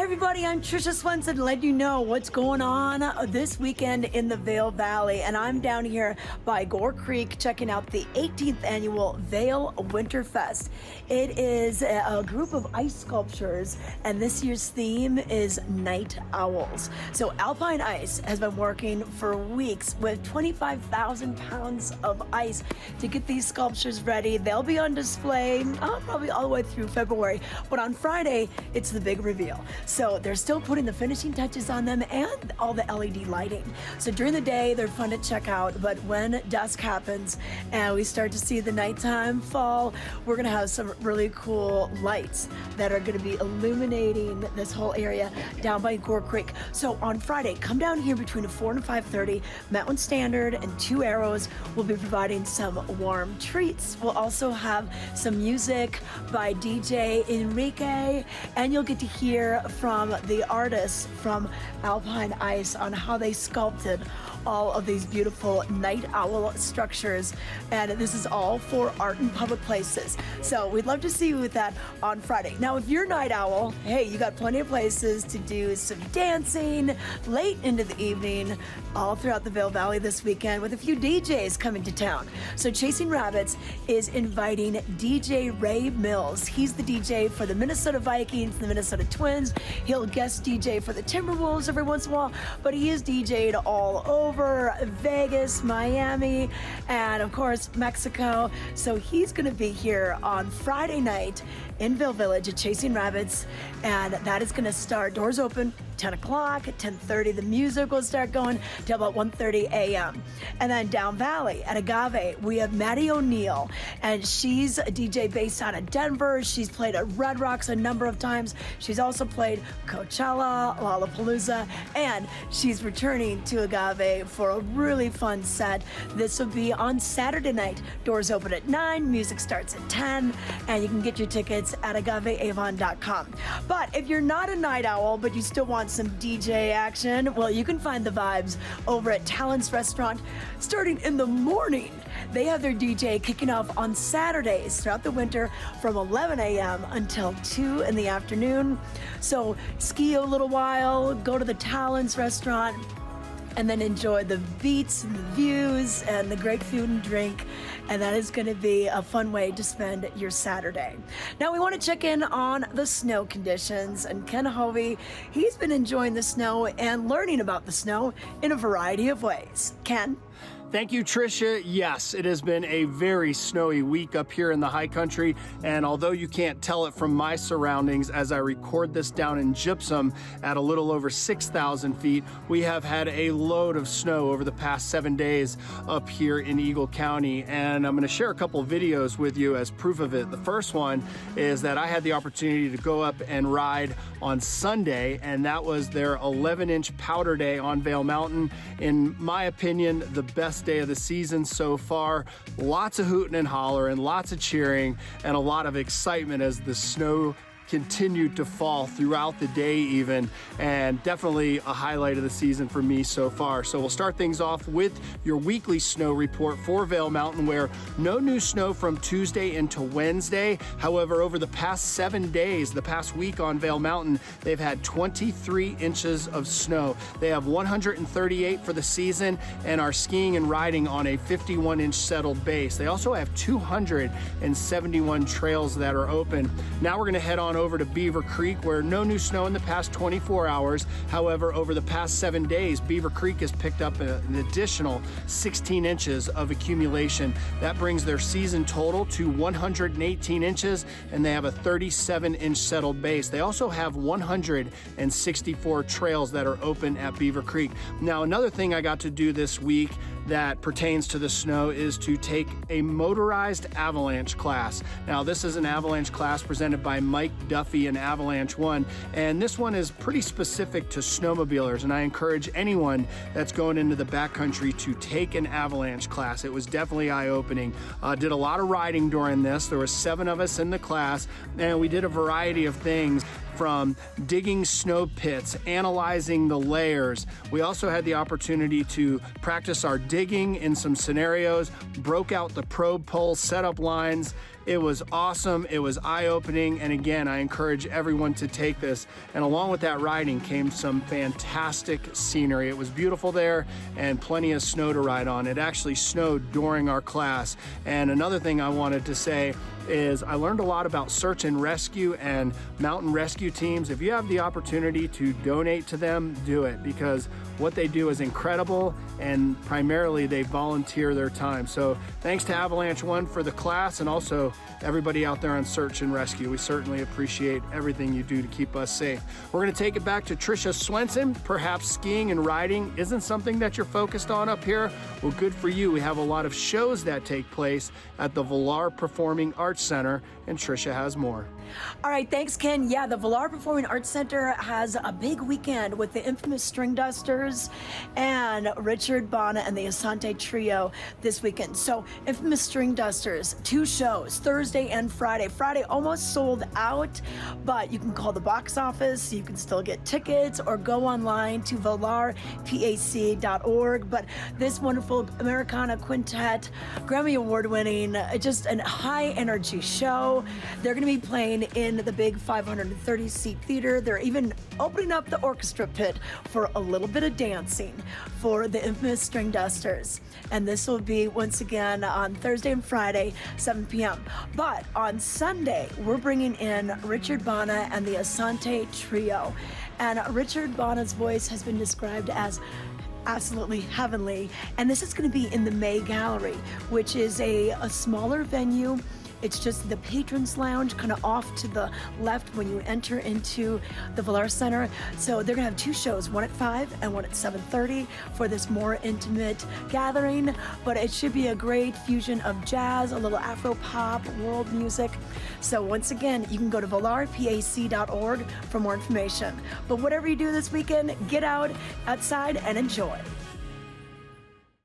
everybody, I'm Tricia Swenson, letting you know what's going on this weekend in the Vail Valley. And I'm down here by Gore Creek checking out the 18th annual Vail Winterfest. It is a group of ice sculptures, and this year's theme is night owls. So Alpine Ice has been working for weeks with 25,000 pounds of ice to get these sculptures ready. They'll be on display probably all the way through February, but on Friday, it's the big reveal. So they're still putting the finishing touches on them and all the LED lighting. So during the day, they're fun to check out, but when dusk happens and we start to see the nighttime fall, we're gonna have some really cool lights that are gonna be illuminating this whole area down by Gore Creek. So on Friday, come down here between 4 and 5:30. Mountain Standard and Two Arrows will be providing some warm treats. We'll also have some music by DJ Enrique, and you'll get to hear from the artists from Alpine Ice on how they sculpted all of these beautiful night owl structures, and this is all for art in public places. So we'd love to see you with that on Friday. Now, if you're a night owl, hey, you got plenty of places to do some dancing late into the evening all throughout the Vail Valley this weekend with a few DJs coming to town. So Chasing Rabbits is inviting DJ Ray Mills. He's the DJ for the Minnesota Vikings, the Minnesota Twins. He'll guest DJ for the Timberwolves every once in a while, but he is DJ'd all over Vegas, Miami, and of course Mexico. So he's going to be here on Friday night in Vail Village at Chasing Rabbits, and that is going to start, doors open 10 o'clock. At 10:30 the music will start going till about 1:30 a.m. And then down valley at Agave, we have Maddie O'Neill, and she's a DJ based out of Denver. She's played at Red Rocks a number of times. She's also played Coachella, Lollapalooza, and she's returning to Agave for a really fun set. This will be on Saturday night. Doors open at 9, music starts at 10, and you can get your tickets at agaveavon.com. But if you're not a night owl, but you still want some DJ action, well, you can find the vibes over at Talent's Restaurant starting in the morning. They have their DJ kicking off on Saturdays throughout the winter from 11 a.m. until 2 in the afternoon. So ski a little while, go to the Talent's Restaurant, and then enjoy the beats and the views and the great food and drink. And that is going to be a fun way to spend your Saturday. Now we want to check in on the snow conditions, and Ken Hovey, he's been enjoying the snow and learning about the snow in a variety of ways. Ken? Thank you, Tricia. Yes, it has been a very snowy week up here in the high country, and although you can't tell it from my surroundings as I record this down in Gypsum at a little over 6,000 feet, we have had a load of snow over the past 7 days up here in Eagle County, and I'm going to share a couple of videos with you as proof of it. The first one is that I had the opportunity to go up and ride on Sunday, and that was their 11-inch powder day on Vail Mountain. In my opinion, the best day of the season so far. Lots of hooting and hollering, lots of cheering, and a lot of excitement as the snow continued to fall throughout the day even, and definitely a highlight of the season for me so far. So we'll start things off with your weekly snow report for Vail Mountain, where no new snow from Tuesday into Wednesday. However, over the past 7 days, the past week on Vail Mountain, they've had 23 inches of snow. They have 138 for the season and are skiing and riding on a 51-inch settled base. They also have 271 trails that are open. Now we're going to head on over to Beaver Creek, where no new snow in the past 24 hours. However, over the past 7 days, Beaver Creek has picked up an additional 16 inches of accumulation. That brings their season total to 118 inches, and they have a 37-inch settled base. They also have 164 trails that are open at Beaver Creek. Now, another thing I got to do this week that pertains to the snow is to take a motorized avalanche class. Now, this is an avalanche class presented by Mike Duffy and Avalanche One, and this one is pretty specific to snowmobilers, and I encourage anyone that's going into the backcountry to take an avalanche class. It was definitely eye-opening. Did a lot of riding during this. There were 7 of us in the class, and we did a variety of things, from digging snow pits, analyzing the layers. We also had the opportunity to practice our digging in some scenarios, broke out the probe poles, set up lines, It was awesome. It was eye-opening. And again, I encourage everyone to take this. And along with that riding came some fantastic scenery. It was beautiful there and plenty of snow to ride on. It actually snowed during our class. And another thing I wanted to say is I learned a lot about search and rescue and mountain rescue teams. If you have the opportunity to donate to them, do it, because what they do is incredible, and primarily they volunteer their time. So thanks to Avalanche One for the class, and also everybody out there on search and rescue. We certainly appreciate everything you do to keep us safe. We're going to take it back to Tricia Swenson. Perhaps skiing and riding isn't something that you're focused on up here. Well, good for you. We have a lot of shows that take place at the Villar Performing Arts Center, and Tricia has more. All right, thanks, Ken. Yeah, the Villar Performing Arts Center has a big weekend with the infamous String Dusters and Richard Bona and the Asante Trio this weekend. So, infamous String Dusters, 2 shows, Thursday and Friday. Friday almost sold out, but you can call the box office, you can still get tickets, or go online to villarpac.org. But this wonderful Americana Quintet, Grammy Award winning, just a high energy show. They're going to be playing in the big 530-seat theater. They're even opening up the orchestra pit for a little bit of dancing for the infamous String Dusters. And this will be, once again, on Thursday and Friday, 7 p.m. But on Sunday, we're bringing in Richard Bona and the Asante Trio. And Richard Bona's voice has been described as absolutely heavenly. And this is going to be in the May Gallery, which is a smaller venue. It's just the Patrons Lounge, kind of off to the left when you enter into the Villar Center. So they're gonna have 2 shows, one at 5 and one at 7:30 for this more intimate gathering. But it should be a great fusion of jazz, a little Afro pop, world music. So once again, you can go to villarpac.org for more information. But whatever you do this weekend, get out outside and enjoy.